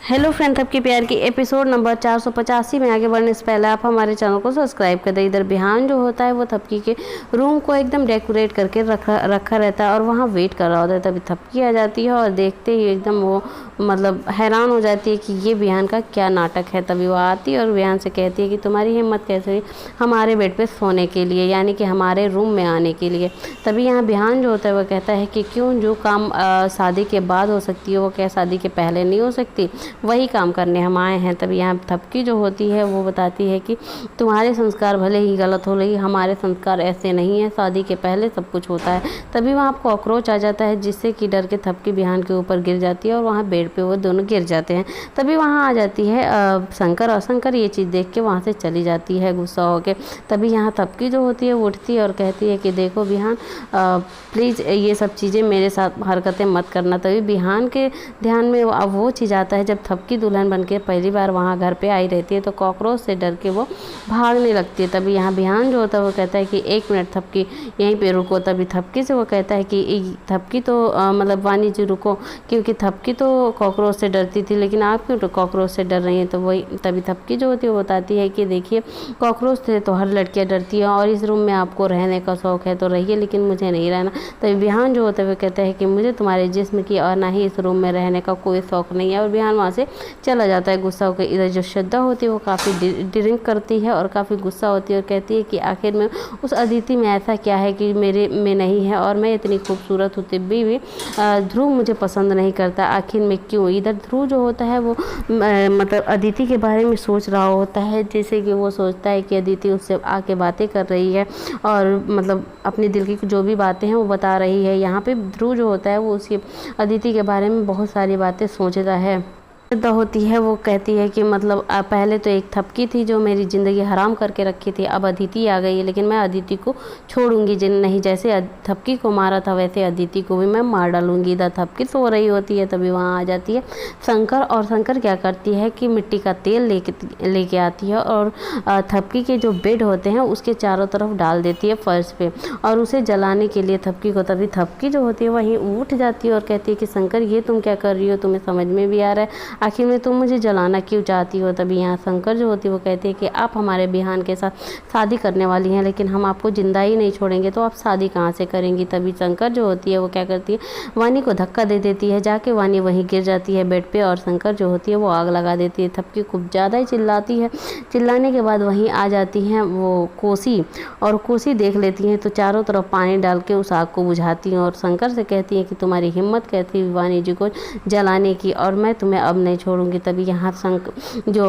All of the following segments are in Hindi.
हेलो फ्रेंड्स, आपके प्यार की एपिसोड नंबर 485 में आगे बढ़ने से पहले आप हमारे चैनल को सब्सक्राइब कर दें। इधर बिहान जो होता है वो थपकी के रूम को एकदम डेकोरेट करके रखा रहता है और वहाँ वेट कर रहा होता है। तभी थपकी आ जाती है और देखते ही एकदम वो मतलब हैरान हो जाती है कि ये बिहान का क्या नाटक है। तभी वो आती है और बिहान से कहती है कि तुम्हारी हिम्मत कैसे हुई हमारे बेड पे सोने के लिए, यानी कि हमारे रूम में आने के लिए। तभी यहाँ बिहान जो होता है वो कहता है कि क्यों, जो काम शादी के बाद हो सकती है वो क्या शादी के पहले नहीं हो सकती, वही काम करने हम आए हैं। तभी यहाँ थपकी जो होती है वो बताती है कि तुम्हारे संस्कार भले ही गलत हो, लेकिन हमारे संस्कार ऐसे नहीं है, शादी के पहले सब कुछ होता है। तभी वहाँ कॉकरोच आ जाता है जिससे कि डर के थपकी बिहान के ऊपर गिर जाती है और वहाँ बेड पे वो दोनों गिर जाते हैं। तभी वहाँ आ जाती है शंकर, और शंकर ये चीज़ देख के वहाँ से चली जाती है गुस्सा होकर। तभी यहाँ थपकी जो होती है वो उठती है और कहती है कि देखो बिहान, प्लीज़ ये सब चीज़ें मेरे साथ हरकतें मत करना। तभी बिहान के ध्यान में अब वो चीज़ आता है, जब थपकी दुल्हन बनके पहली बार वहाँ घर पे आई रहती है तो कॉकरोच से डर के वो भागने लगती है। तभी यहाँ बिहान जो होता है वो कहता है कि एक मिनट थपकी यहीं पे रुको। तभी थपकी से वो कहता है कि थपकी तो मतलब वानी जी रुको, क्योंकि थपकी तो कॉकरोच से डरती थी, लेकिन आप क्यों कॉकरोच से डर रही हैं। तो वही तभी थपकी जो होती है वो बताती है कि देखिए, कॉकरोच से तो हर लड़कियाँ डरती है और इस रूम में आपको रहने का शौक़ है तो रहिए, लेकिन मुझे नहीं रहना। तभी बिहान जो होता है वो कहता है कि मुझे तुम्हारे जिस्म की और ना ही इस रूम में रहने का कोई शौक़ नहीं है, और बिहान वहाँ से चला जाता है गुस्सा होकर। इधर जो श्रद्धा होती है वो काफ़ी ड्रिंक करती है और काफ़ी गुस्सा होती है और कहती है कि आखिर में उस अदिति में ऐसा क्या है कि मेरे में नहीं है, और मैं इतनी खूबसूरत होती भी ध्रुव मुझे पसंद नहीं करता, आखिर में क्यों। इधर ध्रुव जो होता है वो मतलब अदिति के बारे में सोच रहा होता है, जैसे कि वो सोचता है कि अदिति उससे आके बातें कर रही है और मतलब अपने दिल की जो भी बातें हैं वो बता रही है। यहाँ पे ध्रुव जो होता है वो उसकी अदिति के बारे में बहुत सारी बातें सोचता है। श्रद्धा होती है वो कहती है कि मतलब पहले तो एक थपकी थी जो मेरी ज़िंदगी हराम करके रखी थी, अब अदिति आ गई है, लेकिन मैं अदिति को छोड़ूंगी नहीं। जैसे थपकी को मारा था वैसे अदिति को भी मैं मार डालूंगी। इधर थपकी सो रही होती है तभी वहाँ आ जाती है शंकर, और शंकर क्या करती है कि मिट्टी का तेल लेके आती है और थपकी के जो बेड होते हैं उसके चारों तरफ डाल देती है फर्श पे, और उसे जलाने के लिए थपकी को। तभी थपकी जो होती है वहीं उठ जाती है और कहती है कि शंकर ये तुम क्या कर रही हो, तुम्हें समझ में भी आ रहा है, आखिर में तुम मुझे जलाना क्यों चाहती हो। तभी यहाँ शंकर जो होती है वो कहती है कि आप हमारे बिहान के साथ शादी करने वाली हैं, लेकिन हम आपको जिंदा ही नहीं छोड़ेंगे, तो आप शादी कहाँ से करेंगी। तभी शंकर जो होती है वो क्या करती है, वानी को धक्का दे देती है, जाके वानी वहीं गिर जाती है बेड पे, और शंकर जो होती है वो आग लगा देती है। थपकी खूब ज़्यादा ही चिल्लाती है। चिल्लाने के बाद वहीं आ जाती हैं वो कोसी, और कोसी देख लेती हैं तो चारों तरफ पानी डाल के उस आग को बुझाती हैं, और शंकर से कहती हैं कि तुम्हारी हिम्मत कैसी हुई वानी जी को जलाने की, और मैं तुम्हें अब नहीं छोड़ूंगी। तभी यहाँ जो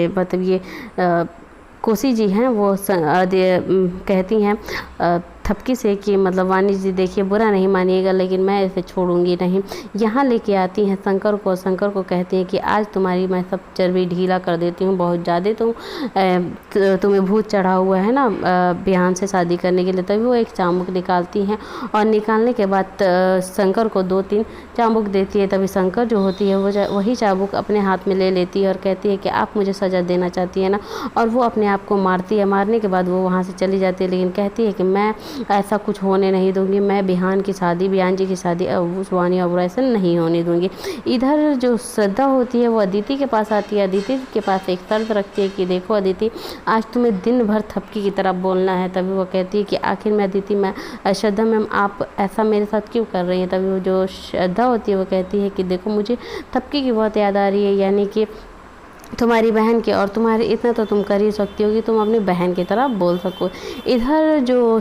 मतलब ये कोसी जी हैं वो कहती हैं थपकी से कि मतलब वानी जी देखिए, बुरा नहीं मानिएगा, लेकिन मैं इसे छोड़ूंगी नहीं। यहाँ लेके आती हैं शंकर को। शंकर को कहती हैं कि आज तुम्हारी मैं सब चर्बी ढीला कर देती हूँ, बहुत ज़्यादा तुम्हें भूत चढ़ा हुआ है ना बिहान से शादी करने के लिए। तभी वो एक चाबुक निकालती हैं और निकालने के बाद शंकर को 2-3 चाबुक देती है। तभी शंकर जो होती है वो वही चाबुक अपने हाथ में ले लेती है और कहती है कि आप मुझे सज़ा देना चाहती है ना, और वो अपने आप को मारती है। मारने के बाद वो वहाँ से चली जाती है, लेकिन कहती है कि मैं ऐसा कुछ होने नहीं दूंगी, मैं बिहान की शादी, बिहान जी की शादी उस वानी और ऐसा नहीं होने दूंगी। इधर जो श्रद्धा होती है वो अदिति के पास आती है। अदिति के पास एक शर्त रखती है कि देखो अदिति, आज तुम्हें दिन भर थपकी की तरह बोलना है। तभी वो कहती है कि आखिर में अदिति, मैं श्रद्धा मैम आप ऐसा मेरे साथ क्यों कर रही हैं। तभी वो जो श्रद्धा होती है वो कहती है कि देखो मुझे थपकी की बहुत याद आ रही है, यानी कि तुम्हारी बहन की, और तुम्हारे इतना तो तुम कर ही सकती हो कि तुम अपनी बहन की तरह बोल सको। इधर जो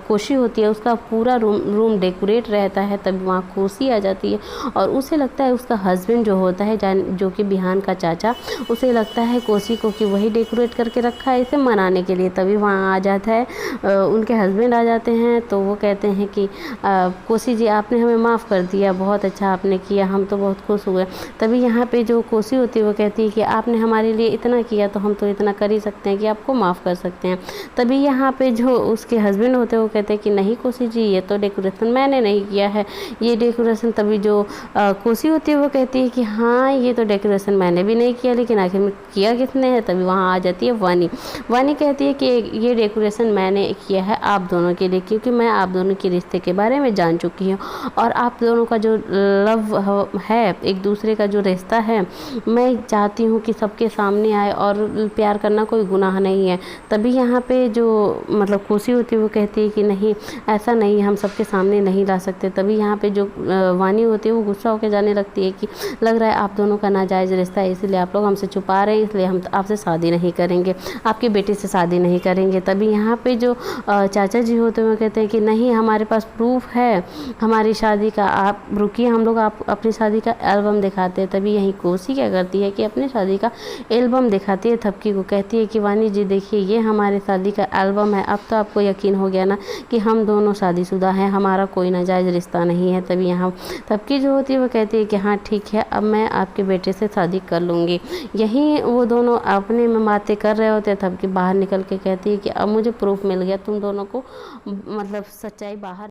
कोशी होती है उसका पूरा रूम डेकोरेट रहता है। तभी वहाँ कोसी आ जाती है और उसे लगता है उसका हस्बैंड जो होता है जो कि बिहान का चाचा, उसे लगता है कोसी को कि वही डेकोरेट करके रखा है इसे मनाने के लिए। तभी वहाँ आ जाता है उनके हस्बैंड आ जाते हैं, तो वो कहते हैं कि कोसी जी आपने हमें माफ़ कर दिया, बहुत अच्छा आपने किया, हम तो बहुत खुश हुए। तभी यहाँ पर जो कोसी होती है वो कहती है कि आपने हमारे लिए इतना किया तो हम तो इतना कर ही सकते हैं कि आपको माफ़ कर सकते हैं। तभी यहाँ पे जो उसके हस्बैंड होते हैं वो कहते हैं कि नहीं कोसी जी, ये तो डेकोरेशन मैंने नहीं किया है, ये डेकोरेशन। तभी जो कोसी होती है वो कहती है कि हाँ ये तो डेकोरेशन मैंने भी नहीं किया, लेकिन आखिर में किया किसने है। तभी वहाँ आ जाती है वानी। वानी कहती है कि ये डेकोरेशन मैंने किया है आप दोनों के लिए, क्योंकि मैं आप दोनों के रिश्ते के बारे में जान चुकी हूँ और आप दोनों का जो लव है, एक दूसरे का जो रिश्ता है, मैं चाहती हूँ कि सबके सामने आए और प्यार करना कोई गुनाह नहीं है। तभी यहाँ पे जो मतलब कोसी होती है वो कहती है कि नहीं ऐसा नहीं, हम सबके सामने नहीं ला सकते। तभी यहाँ पे जो वानी होती है वो गुस्सा होकर जाने लगती है कि लग रहा है आप दोनों का नाजायज़ रिश्ता है, इसलिए आप लोग हमसे छुपा रहे हैं, इसलिए हम आपसे शादी नहीं करेंगे, आपकी बेटी से शादी नहीं करेंगे। तभी यहाँ पे जो चाचा जी होते हैं वो कहते हैं कि नहीं हमारे पास प्रूफ है हमारी शादी का, आप रुकिए हम लोग आप अपनी शादी का एल्बम दिखाते हैं। तभी यहीं कोसी क्या करती है कि अपनी शादी का एल्बम दिखाती है थपकी को, कहती है कि वानी जी देखिए ये हमारे शादी का एल्बम है, अब तो आपको यकीन हो गया ना कि हम दोनों शादीशुदा हैं, हमारा कोई नाजायज़ रिश्ता नहीं है। तभी यहाँ थपकी जो होती है वो कहती है कि हाँ ठीक है, अब मैं आपके बेटे से शादी कर लूँगी। यहीं वो दोनों अपने में बातें कर रहे होते हैं, थपकी बाहर निकल के कहती है कि अब मुझे प्रूफ मिल गया, तुम दोनों को मतलब सच्चाई बाहर